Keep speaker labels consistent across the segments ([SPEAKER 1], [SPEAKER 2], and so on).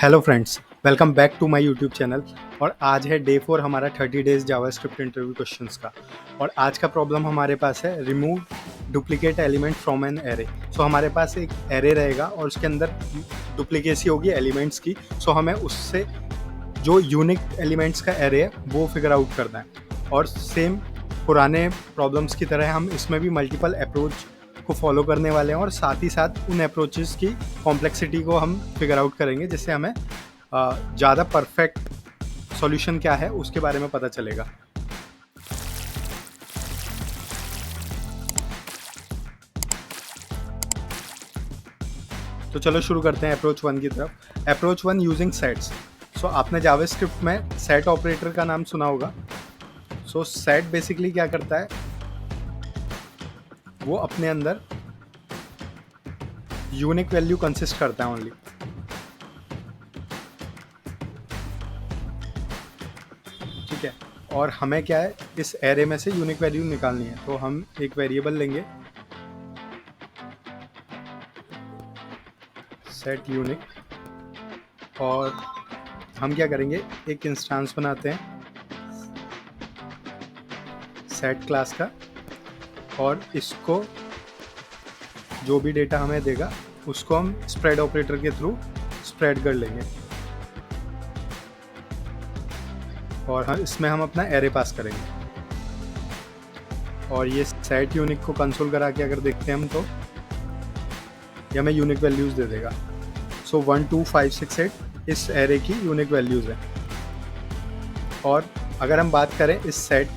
[SPEAKER 1] Hello friends, welcome back to my YouTube channel. और आज है डे 4 हमारा 30 डेज जावास्क्रिप्ट इंटरव्यू क्वेश्चंस का। और आज का प्रॉब्लम हमारे पास है remove duplicate element from an array. So हमारे पास एक एरे रहेगा और उसके अंदर डुप्लीकेसी होगी एलिमेंट्स की। सो हमें उससे जो यूनिक एलिमेंट्स का एरे है वो फिगर आउट करना है। और सेम पुराने प्रॉब्लम्स की तरह हम इसमें भी मल्टीपल अप्रोच को फॉलो करने वाले हैं और साथ ही साथ उन अप्रोचेस की कॉम्प्लेक्सिटी को हम फिगर आउट करेंगे, जिससे हमें ज़्यादा परफेक्ट सॉल्यूशन क्या है उसके बारे में पता चलेगा। तो चलो शुरू करते हैं अप्रोच 1 की तरफ। Approach 1 using sets. सो आपने जावास्क्रिप्ट में सेट ऑपरेटर का नाम सुना होगा। सो सेट बेसिकली क्या करता है, वो अपने अंदर यूनिक वैल्यू कंसिस्ट करता है ओनली। ठीक है, और हमें क्या है, इस एरे में से यूनिक वैल्यू निकालनी है। तो हम एक वेरिएबल लेंगे सेट यूनिक, और हम क्या करेंगे, एक इंस्टेंस बनाते हैं सेट क्लास का, और इसको जो भी डेटा हमें देगा उसको हम स्प्रेड ऑपरेटर के थ्रू स्प्रेड कर लेंगे। और इसमें हम अपना एरे पास करेंगे। और ये सेट यूनिक को कंसोल करा के अगर देखते हैं हम, तो ये हमें यूनिक वैल्यूज़ दे देगा। सो 1 2 5 6 8 इस एरे की यूनिक वैल्यूज़ हैं। और अगर हम बात करें इस सेट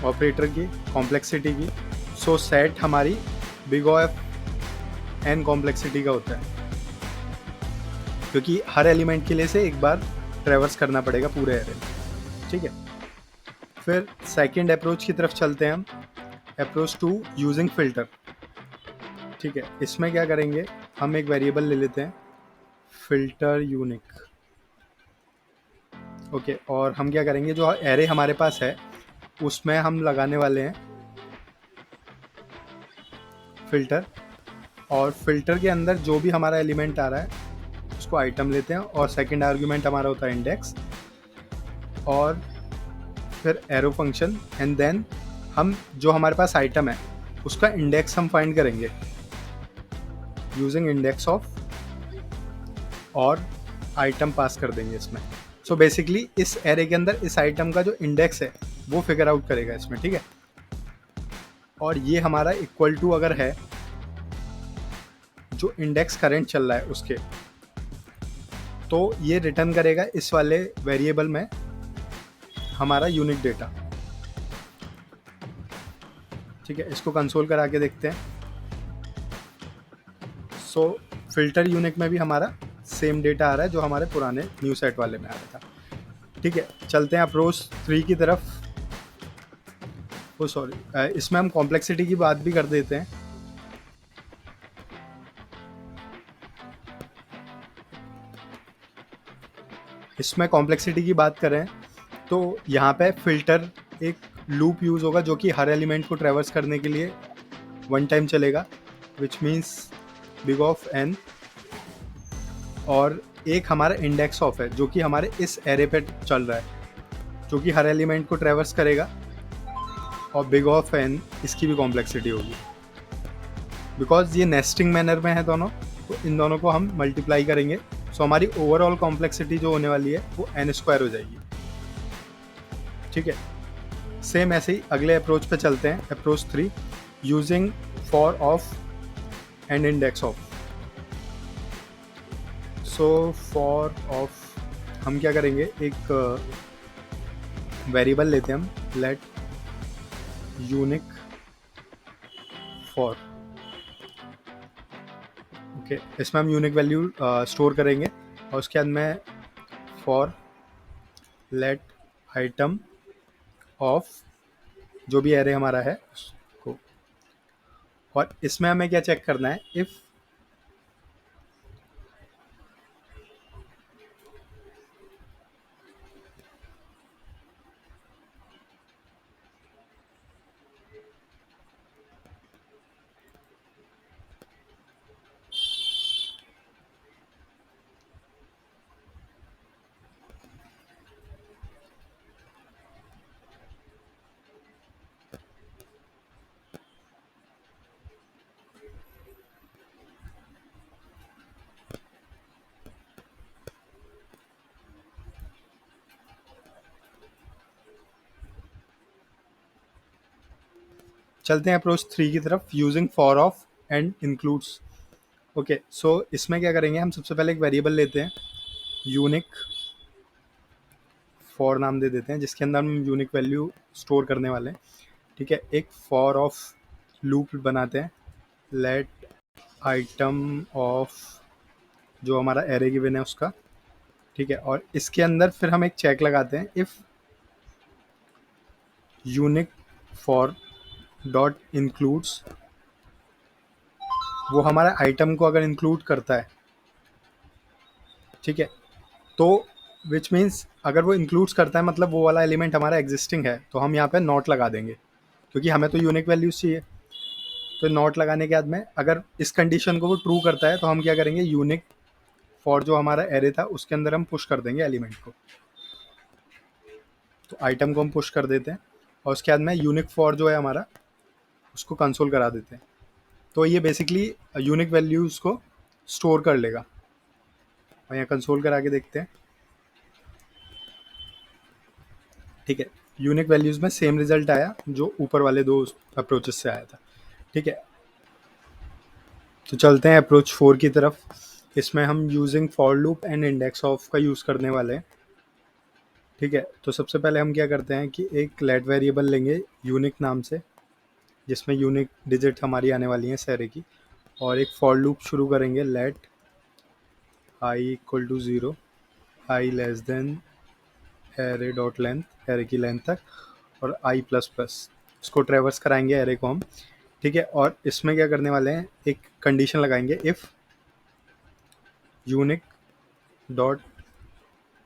[SPEAKER 1] ऑपरेटर की कॉम्प्लेक्सिटी की, सो सेट हमारी बिग ऑफ एन कॉम्प्लेक्सिटी का होता है, क्योंकि हर एलिमेंट के लिए से एक बार ट्रेवर्स करना पड़ेगा पूरे एरे में। ठीक है, फिर सेकंड अप्रोच की तरफ चलते हैं हम, अप्रोच 2 यूजिंग फिल्टर। ठीक है, इसमें क्या करेंगे, हम एक वेरिएबल ले लेते हैं फिल्टर यूनिक। ओके, और हम क्या करेंगे, जो एरे हमारे पास है उसमें हम लगाने वाले हैं फिल्टर। और फिल्टर के अंदर जो भी हमारा एलिमेंट आ रहा है उसको आइटम लेते हैं, और सेकंड आर्गुमेंट हमारा होता है इंडेक्स, और फिर एरो फंक्शन, एंड देन हम जो हमारे पास आइटम है उसका इंडेक्स हम फाइंड करेंगे यूजिंग इंडेक्स ऑफ, और आइटम पास कर देंगे इसमें। सो बेसिकली इस एरे के अंदर इस आइटम का जो इंडेक्स है वो फिगर आउट करेगा इसमें। ठीक है, और ये हमारा इक्वल टू अगर है जो इंडेक्स करंट चल रहा है उसके, तो ये रिटर्न करेगा इस वाले वेरिएबल में हमारा यूनिक डेटा। ठीक है, इसको कंसोल करा के देखते हैं। सो फिल्टर यूनिक में भी हमारा सेम डेटा आ रहा है जो हमारे पुराने न्यू सेट वाले में आ रहा था। ठीक है, चलते हैं अप्रोच 3 की तरफ। ओ सॉरी, इसमें हम कॉम्प्लेक्सिटी की बात भी कर देते हैं। इसमें कॉम्प्लेक्सिटी की बात करें तो यहाँ पे फिल्टर एक लूप यूज़ होगा जो कि हर एलिमेंट को ट्रेवर्स करने के लिए वन टाइम चलेगा, which means big of N. और एक हमारा इंडेक्स ऑफ है जो कि हमारे इस एरे पे चल रहा है, जो कि हर एलिमेंट को ट्रेवर्स करेगा, और बिग ऑफ एन इसकी भी कॉम्प्लेक्सिटी होगी। बिकॉज ये नेस्टिंग मैनर में है दोनों, तो इन दोनों को हम मल्टीप्लाई करेंगे। सो हमारी ओवरऑल कॉम्प्लेक्सिटी जो होने वाली है वो एन स्क्वायर हो जाएगी। ठीक है, सेम ऐसे ही अगले अप्रोच पे चलते हैं, approach 3 using for of and index of. So for of हम क्या करेंगे, एक वेरिएबल लेते हैं हम, लेट यूनिक फॉर। ओके, इसमें हम यूनिक वैल्यू स्टोर करेंगे, और उसके बाद में फॉर लेट आइटम ऑफ जो भी एरे हमारा है उसको। और इसमें हमें क्या चेक करना है, इफ़ चलते हैं अप्रोच 3 की तरफ, using for of and includes. Okay, so इसमें क्या करेंगे, हम सबसे पहले एक वेरिएबल लेते हैं, यूनिक फॉर नाम दे देते हैं, जिसके अंदर हम यूनिक वैल्यू स्टोर करने वाले हैं। ठीक है, एक फॉर ऑफ लूप बनाते हैं, लेट आइटम ऑफ जो हमारा एरे गिवन है उसका। ठीक है, और इसके अंदर फिर हम एक चेक लगाते हैं, if unique for dot includes, वो हमारा आइटम को अगर इंक्लूड करता है, ठीक है, तो विच मीन्स अगर वो इंक्लूड्स करता है मतलब वो वाला एलिमेंट हमारा एग्जिस्टिंग है, तो हम यहाँ पे नॉट लगा देंगे, क्योंकि हमें तो यूनिक वैल्यूज चाहिए। तो नॉट लगाने के बाद में अगर इस कंडीशन को वो ट्रू करता है, तो हम क्या करेंगे, यूनिक फॉर जो हमारा एरे था उसके अंदर हम पुश कर देंगे एलिमेंट को, तो आइटम को हम पुश कर देते हैं, और उसके बाद में यूनिक फॉर जो है हमारा उसको कंसोल करा देते हैं। तो ये बेसिकली यूनिक वैल्यूज़ को स्टोर कर लेगा, और यहाँ कंसोल करा के देखते हैं। ठीक है, यूनिक वैल्यूज़ में सेम रिजल्ट आया जो ऊपर वाले दो अप्रोचेस से आया था। ठीक है, तो चलते हैं अप्रोच 4 की तरफ। इसमें हम using for loop and index of का यूज़ करने वाले हैं। ठीक है, तो सबसे पहले हम क्या करते हैं कि एक लेट वेरिएबल लेंगे यूनिक नाम से, जिसमें यूनिक डिजिट हमारी आने वाली हैं एरे की, और एक फॉर लूप शुरू करेंगे, let I equal to 0, I less than array dot length, array की लेंथ तक, और आई प्लस प्लस, इसको ट्रेवर्स कराएंगे एरे को हम। ठीक है, और इसमें क्या करने वाले हैं, एक कंडीशन लगाएंगे, if unique dot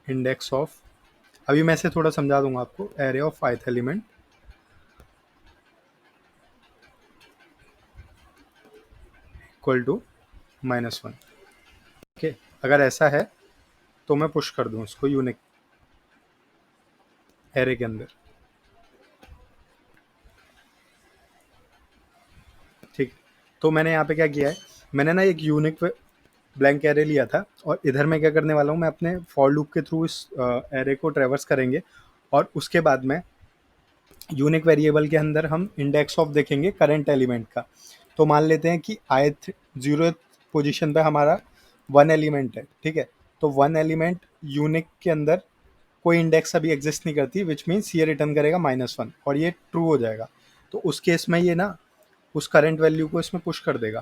[SPEAKER 1] index of, अभी मैं इसे थोड़ा समझा दूंगा आपको, array of ith element equal to -1। Okay, अगर ऐसा है तो मैं पुश कर दूं इसको यूनिक एरे के अंदर। ठीक, तो मैंने यहाँ पे क्या किया है, मैंने ना एक यूनिक ब्लैंक एरे लिया था, और इधर मैं क्या करने वाला हूँ, मैं अपने फॉर लूप के थ्रू इस एरे को ट्रेवर्स करेंगे, और उसके बाद में यूनिक वेरिएबल के अंदर हम इंडेक्स ऑफ देखेंगे करंट एलिमेंट का। तो मान लेते हैं कि ith 0th पोजीशन पे हमारा 1 एलिमेंट है। ठीक है, तो 1 एलिमेंट यूनिक के अंदर कोई इंडेक्स अभी एग्जिस्ट नहीं करती, विच मीन्स ये रिटर्न करेगा -1, और ये ट्रू हो जाएगा। तो उस केस में ये ना उस करंट वैल्यू को इसमें पुश कर देगा।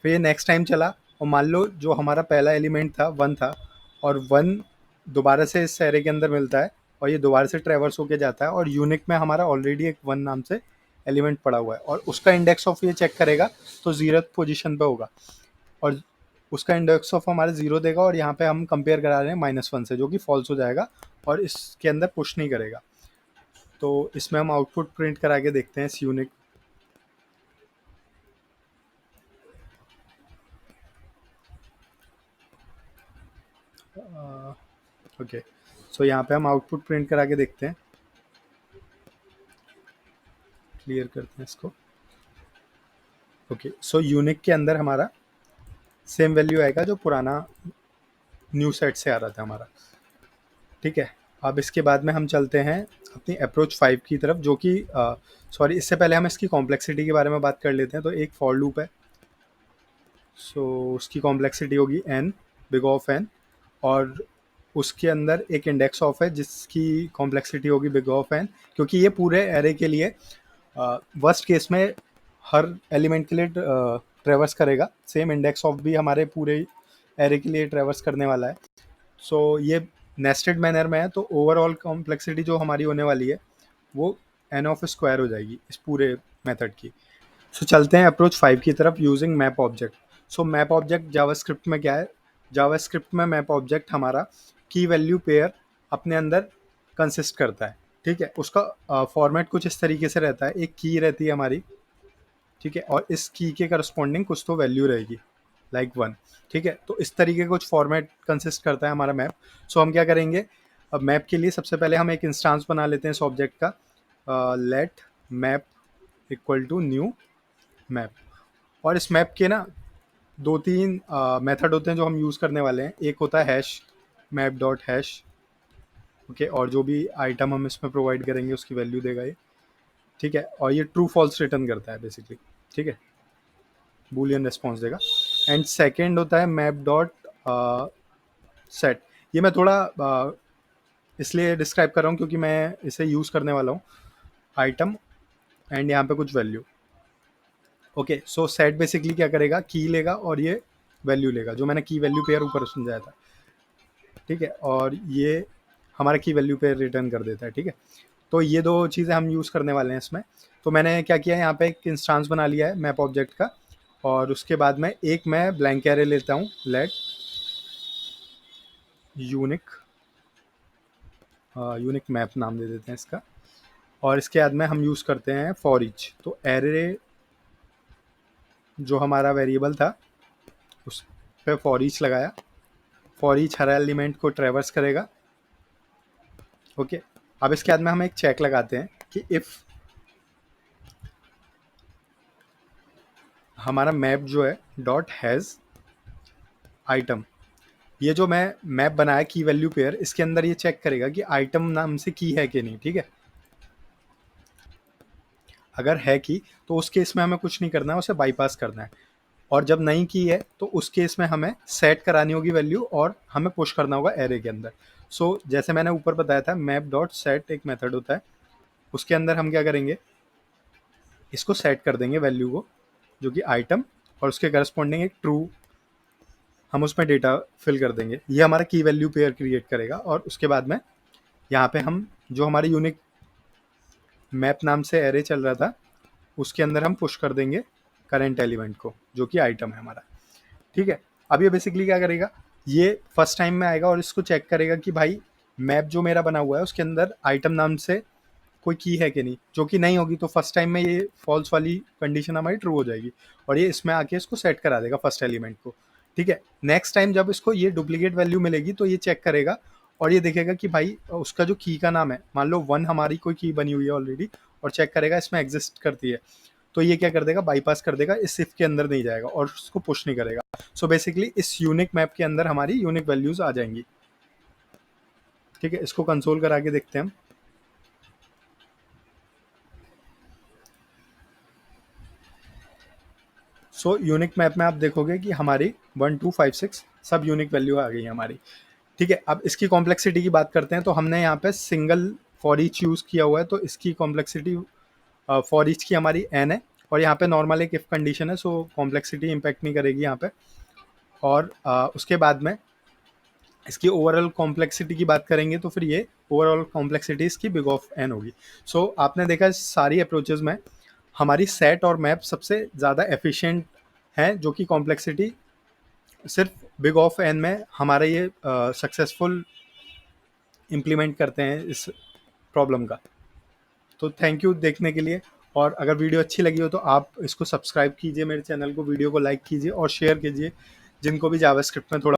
[SPEAKER 1] फिर ये नेक्स्ट टाइम चला, और मान लो जो हमारा पहला एलिमेंट था 1 था, और 1 दोबारा से इस एरे के अंदर मिलता है, और ये दोबारा से ट्रेवर्स होके जाता है, और यूनिक में हमारा ऑलरेडी एक 1 नाम से एलिमेंट पड़ा हुआ है, और उसका इंडेक्स ऑफ ये चेक करेगा तो 0th पोजीशन पे होगा, और उसका इंडेक्स ऑफ हमारे 0 देगा, और यहाँ पे हम कंपेयर करा रहे हैं -1 से, जो कि फॉल्स हो जाएगा और इसके अंदर पुश नहीं करेगा। तो इसमें हम आउटपुट प्रिंट करा के देखते हैं इस यूनिक। ओके, सो यहाँ पे हम आउटपुट प्रिंट करा के देखते हैं, क्लियर करते हैं इसको। ओके, सो यूनिक के अंदर हमारा सेम वैल्यू आएगा जो पुराना न्यू सेट से आ रहा था हमारा। ठीक है, अब इसके बाद में हम चलते हैं अपनी अप्रोच 5 की तरफ, जो कि सॉरी, इससे पहले हम इसकी कॉम्प्लेक्सिटी के बारे में बात कर लेते हैं। तो एक फॉर लूप है, सो उसकी कॉम्प्लेक्सिटी होगी n, बिग ऑफ n, और उसके अंदर एक इंडेक्स ऑफ है जिसकी कॉम्प्लेक्सिटी होगी बिग ऑफ n, क्योंकि ये पूरे एरे के लिए वर्स्ट केस में हर एलिमेंट के लिए ट्रेवर्स करेगा। सेम इंडेक्स ऑफ भी हमारे पूरे एरे के लिए ट्रेवर्स करने वाला है। सो ये नेस्टेड मैनर में है, तो ओवरऑल कॉम्प्लेक्सिटी जो हमारी होने वाली है वो n ऑफ स्क्वायर हो जाएगी इस पूरे मेथड की। सो चलते हैं अप्रोच 5 की तरफ, using map object. So map object JavaScript में क्या है, जावास्क्रिप्ट में मैप ऑब्जेक्ट हमारा की वैल्यू पेयर अपने अंदर कंसिस्ट करता है। ठीक है, उसका फॉर्मेट कुछ इस तरीके से रहता है, एक की रहती है हमारी, ठीक है, और इस की के करस्पॉन्डिंग कुछ तो वैल्यू रहेगी, लाइक 1। ठीक है, तो इस तरीके का कुछ फॉर्मेट कंसिस्ट करता है हमारा मैप। सो हम क्या करेंगे, अब मैप के लिए सबसे पहले हम एक इंस्टांस बना लेते हैं इस ऑब्जेक्ट का, let map equal to new map, और इस मैप के ना 2-3 मेथड होते हैं जो हम यूज़ करने वाले हैं। एक होता है hash, map dot hash, okay, और जो भी आइटम हम इसमें प्रोवाइड करेंगे उसकी वैल्यू देगा ये। ठीक है, और ये ट्रू फॉल्स रिटर्न करता है बेसिकली, ठीक है, बूलियन रिस्पॉन्स देगा। एंड सेकेंड होता है मैप डॉट सेट। ये मैं थोड़ा इसलिए डिस्क्राइब कर रहा हूँ क्योंकि मैं इसे यूज़ करने वाला हूँ, आइटम एंड यहाँ पे कुछ वैल्यू। ओके, सो सेट बेसिकली क्या करेगा, की लेगा और ये वैल्यू लेगा, जो मैंने की वैल्यू पेयर ऊपर समझाया था, ठीक है, और ये हमारा की वैल्यू पेयर रिटर्न कर देता है, ठीक है। तो ये दो चीज़ें हम यूज़ करने वाले हैं इसमें। तो मैंने क्या किया है, यहाँ पे एक इंस्टांस बना लिया है मैप ऑब्जेक्ट का, और उसके बाद में एक मैं ब्लैंक एरे लेता हूँ, लेट यूनिक मैप नाम दे देते हैं इसका, और इसके बाद में हम यूज़ करते हैं फॉर ईच। तो एरे जो हमारा वेरिएबल था उस पे फॉर ईच लगाया, फॉर ईच हर एलिमेंट को ट्रेवर्स करेगा। ओके, अब इसके बाद में हम एक चेक लगाते हैं कि इफ़ हमारा मैप जो है डॉट हैज़ आइटम, ये जो मैं मैप बनाया की वैल्यू पेयर, इसके अंदर ये चेक करेगा कि आइटम नाम से की है कि नहीं, ठीक है। अगर है की तो उस केस में हमें कुछ नहीं करना है, उसे बाईपास करना है, और जब नहीं की है तो उस केस में हमें सेट करानी होगी वैल्यू और हमें पुश करना होगा एरे के अंदर। सो जैसे मैंने ऊपर बताया था, मैप डॉट सेट एक मेथड होता है, उसके अंदर हम क्या करेंगे, इसको सेट कर देंगे वैल्यू को, जो कि आइटम, और उसके करस्पॉन्डिंग एक ट्रू हम उसमें डेटा फिल कर देंगे। ये हमारा की वैल्यू पेयर क्रिएट करेगा, और उसके बाद में यहाँ पे हम जो हमारे यूनिक मैप नाम से एरे चल रहा था उसके अंदर हम पुश कर देंगे करेंट एलिमेंट को, जो कि आइटम है हमारा, ठीक है। अब ये बेसिकली क्या करेगा, ये फर्स्ट टाइम में आएगा और इसको चेक करेगा कि भाई मैप जो मेरा बना हुआ है उसके अंदर आइटम नाम से कोई की है कि नहीं, जो कि नहीं होगी तो फर्स्ट टाइम में ये फॉल्स वाली कंडीशन हमारी ट्रू हो जाएगी, और ये इसमें आके इसको सेट करा देगा फर्स्ट एलिमेंट को, ठीक है। नेक्स्ट टाइम जब इसको ये डुप्लीकेट वैल्यू मिलेगी तो ये चेक करेगा और ये देखेगा कि भाई उसका जो की का नाम है, मान लो 1 हमारी कोई की बनी हुई है ऑलरेडी, और चेक करेगा इसमें एग्जिस्ट करती है, तो ये क्या कर देगा, बाईपास कर देगा, इस इफ के अंदर नहीं जाएगा और उसको पुश नहीं करेगा। सो बेसिकली इस यूनिक मैप के अंदर हमारी यूनिक वैल्यूज आ जाएंगी, ठीक है। इसको कंसोल करा के देखते हैं हम। सो यूनिक मैप में आप देखोगे कि हमारी 1 2 5 6 सब यूनिक वैल्यू आ गई है हमारी, ठीक है। अब इसकी कॉम्प्लेक्सिटी की बात करते हैं, तो हमने यहाँ पे सिंगल फॉर ईच यूज़ किया हुआ है, तो इसकी कॉम्प्लेक्सिटी फॉर ईच की हमारी n है, और यहाँ पे नॉर्मल एक इफ कंडीशन है, सो कॉम्प्लेक्सिटी इम्पैक्ट नहीं करेगी यहाँ पे। और उसके बाद में इसकी ओवरऑल कॉम्प्लेक्सिटी की बात करेंगे तो फिर ये ओवरऑल कॉम्प्लेक्सिटी इसकी बिग ऑफ एन होगी। सो आपने देखा सारी अप्रोचेज में हमारी सेट और मैप सबसे ज़्यादा एफिशिएंट है, जो कि कॉम्प्लेक्सिटी सिर्फ बिग ऑफ एन में हमारा ये सक्सेसफुल इम्प्लीमेंट करते हैं इस प्रॉब्लम का। तो थैंक यू देखने के लिए, और अगर वीडियो अच्छी लगी हो तो आप इसको सब्सक्राइब कीजिए मेरे चैनल को, वीडियो को लाइक कीजिए और शेयर कीजिए जिनको भी जावास्क्रिप्ट में थोड़ा